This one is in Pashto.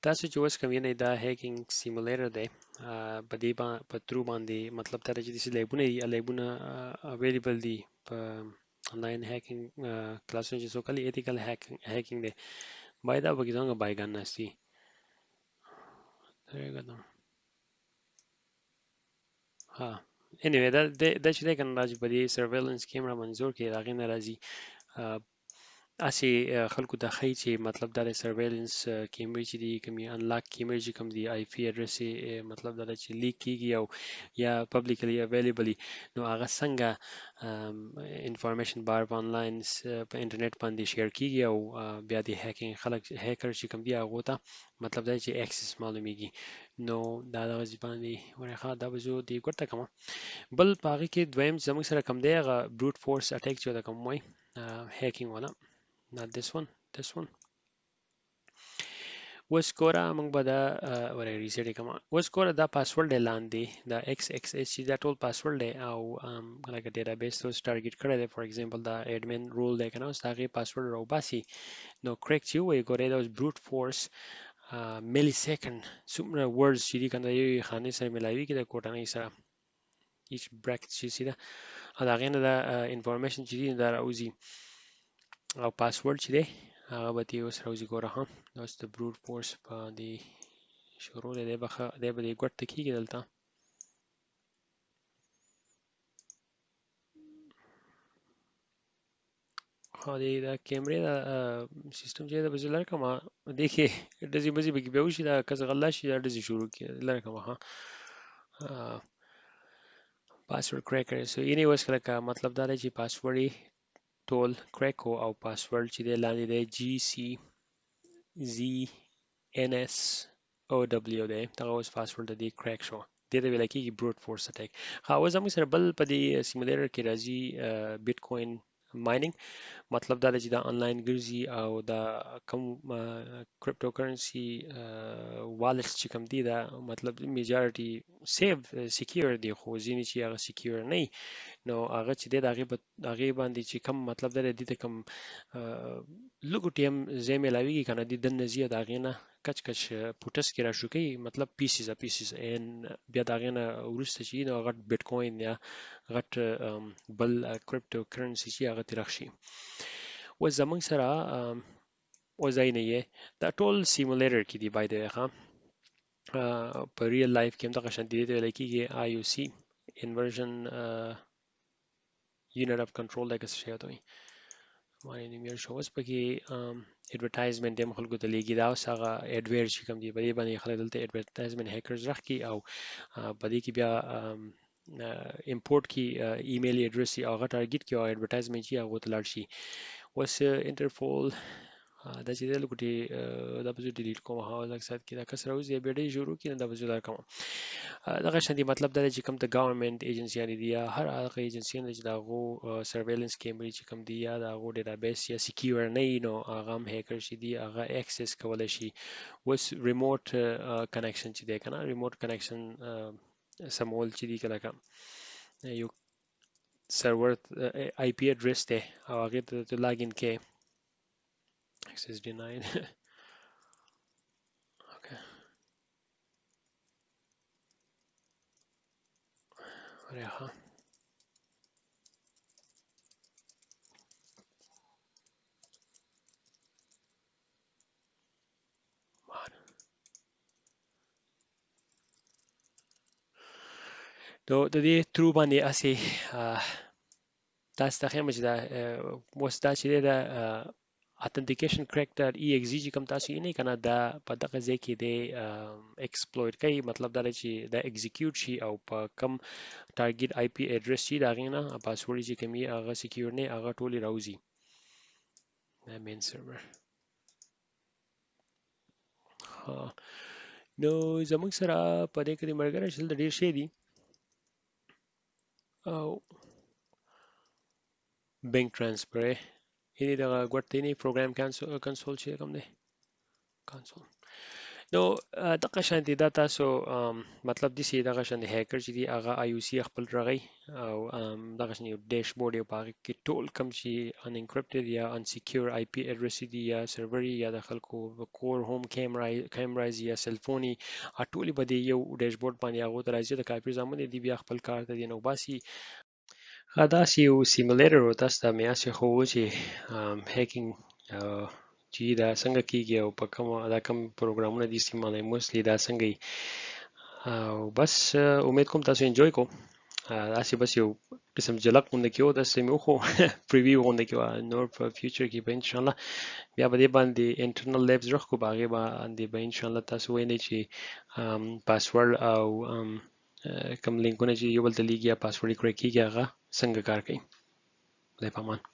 تاسو چې اوس کوم یعنی دا هیکینګ سیمولیټر دی په دې په ترو باندې مطلب دا دی چې داسې لیبونه دي لیبونه اویلیبل دي په آنلاین هیکینګ کلاسونه چې څو کله ایتیکل هیکینګ دی باید دا پکې څنګه بایګان نستی ها anyway دا چې دی کنه راځي په دې سرویلنس کیمرا منظور کې د هغې نه راځي اسې خلکو ته ښیي چې مطلب دا د سرویلنس کیمرې چې دي کومې انلاک کیمرې چې کوم دي آی پی اډرس یې مطلب دا ده چې لیک کیږي او یا پبلیکلی اویلیبلی نو هغه څنګه انفارمیشن بار په آنلاین په انټرنیټ باندې شیر کیږي او بیا د هیکینګ خلک هیکر چې کوم دي هغو ته مطلب دا چې اکسس معلومیږي نو دا دغه باندې ورخه دا به زه دې ګورته کوم بل په هغې کې دویم زموږ سره کوم دی هغه بروت فورس اټیک چې دا کوم وای هیکینګ والا not this one اوس ګوره موږ به دا ریسیټ کوم اوس ګوره دا پاسورډ دی لاندې دا ایکس ایکس ایچ چې دا ټول پاسورډ دی او لکه ډیټابیس ته اوس ټارګټ کړی دی فار ایگزامپل دا ایډمن رول دی کنه اوس د هغې پاسورډ راوباسي نو کریک چې ووایي ګوره دا اوس بروت فورس ملي سیکنډ څومره ورډز چې دي کنه د یوې خانې سره میلاویږي د کوټنۍ سره ایچ براکټ چې ده او د هغې نه دا انفارمیشن چې دي دا راوځي او پاسورډ چې دی هغه به دې اوس راوځي ګوره ها دا اوس د بروت فورس په دې شروع دی دی به دې ګوټ ته کېږي دلته خو دا کیمرې دا سیستم چې دا به زه لرې کړم دې کې ډزې بزې به کې بیا وشي دا که څه غلا شي دا ډزې شروع کړي لرې کړم ها پاسورډ کریکر سو یعنی اوس لکه مطلب دا دی چې پاسورډ یې ټول کریک او پاسورډ چې دی لاندې دی جی سی زی ان اس او دبلیو دی دغه اوس پاسورډ د دې کریک شو دې ته ویل کېږي بروت فورس اټیک اوس زموږ سره بل په دې سیمولیټر کې راځي بیټ کوین مایننګ مطلب دا دی چې دا آنلاین ګرځي او دا کوم کرپټو کرنسي والټس چې کوم دي دا مطلب میجارټي سیف سکیور دي خو ځینې چې هغه سکیور نه نو هغه چې دی د هغې باندې چې کم مطلب دی دې ته کم لږو ټیم ځای میلاویږي که نه دي دننه ځي د هغې نه کچ کچ پوټس کې راشو کوي مطلب پیسز بیا د هغې نه وروسته چې نو غټ بیټ کوین یا غټ بل کرپټو کرنسي چې هغه ترې رخشي اوس زموږ سره اوس ځای نه یې دا ټول سیمولیټر کې دي بای د وی ښه په ریل لایف کې هم دغه شان دي دې ته ویلی کېږي آی یو سی انورژن یونټ اف کنټرول دی که څه شی ته وایي معنی نومیر شو اوس پکې ایډورټایزمنټ هم خلکو ته لیږي دا اوس هغه ایډویر چې کوم دي په دې باندې خلک دلته ایډورټایزمنټ هیکرز راخکي او په دې کې بیا امپورټ کی ایمیل ایډرس او هغه ټارګټ کی او ایډورټایزمنټ چې هغه ته لاړ شي اوس انټرپول دا چې د لګټي دا به ډیلیټ کوم هغه لږ سات کې دا کس راوځي بیا ډېر شروع کړي دا به زه کوم دغه شان دي مطلب دا چې کوم د ګورنمنت ایجنسیانې دي یا هر هغه ایجنسیانې چې دا غو سرویلنس کیمرې چې کوم دي یا دا غو ډیټابیس یا سکیور نه نو هغه هم هیکر شي دي هغه اکسس کولای شي اوس ریموټ کنیکشن چې دی کنه ریموټ کنیکشن سمول چې دی کله یو سرور آی پی اډرس دی او هغه ته لاګین کې access denied okay وريها نو د دې ترو باندې اسې تاسو ته ښیم چې دا اوس دا چې دی دا authentication crack.exe چې کوم تاسو یې نه کنه دا په دغه ځای کې دی ایکسپلویټ کوي مطلب دا چې دا ایگزیکیوټ شي او په کم ټارګټ آی پی اډرس شي دا غینه پاسورډ چې کومي هغه سکیور نه هغه ټولي راوځي دا مین سرور نو زموږ سره په دې کې د مرګره شل د ډیر شي دي او بینک ترانسفر یعنی دا ګورته نه پروګرام کنسول چې کوم دی کنسول نو دغه شانتي دا تاسو مطلب دي سي دغه شان هیکر چې دی هغه آی او سی خپل راغی او دغه شان یو ډیشبورډ یو پاره کې ټول کم چې ان انکریپټډ یا ان سکیور آی پی اډرس دی یا سرور یا د خلکو کور هوم کیمراز یا سلفوني ټولې به دی یو ډیشبورډ باندې هغه راځي د کاپیر زمون دی بیا خپل کار ته دی نو باسي داسې یو سیمولیټر و تاسو ته مې هسې خو و چې هیکینګ چې دا څنګه کیږي او په کوم دا کوم پروګرامونه دي استعمالوي موستلی دا څنګه یې او بس امید کوم تاسو انجوای کو داسې بس یو قسم جلق غونډه کې و داسې مې وخو پریویو غونډه کې و نور په فیوچر کې به ان شاء الله بیا به دې باندې انټرنل لیبز رخ کو باغې باندې به ان شاء الله تاسو وینئ چې پاسورډ او کوم لینکونه چې یو بل ته لیږي یا پاسورډ یې کریک کیږي هغه څنګه کار کوي خدای پامان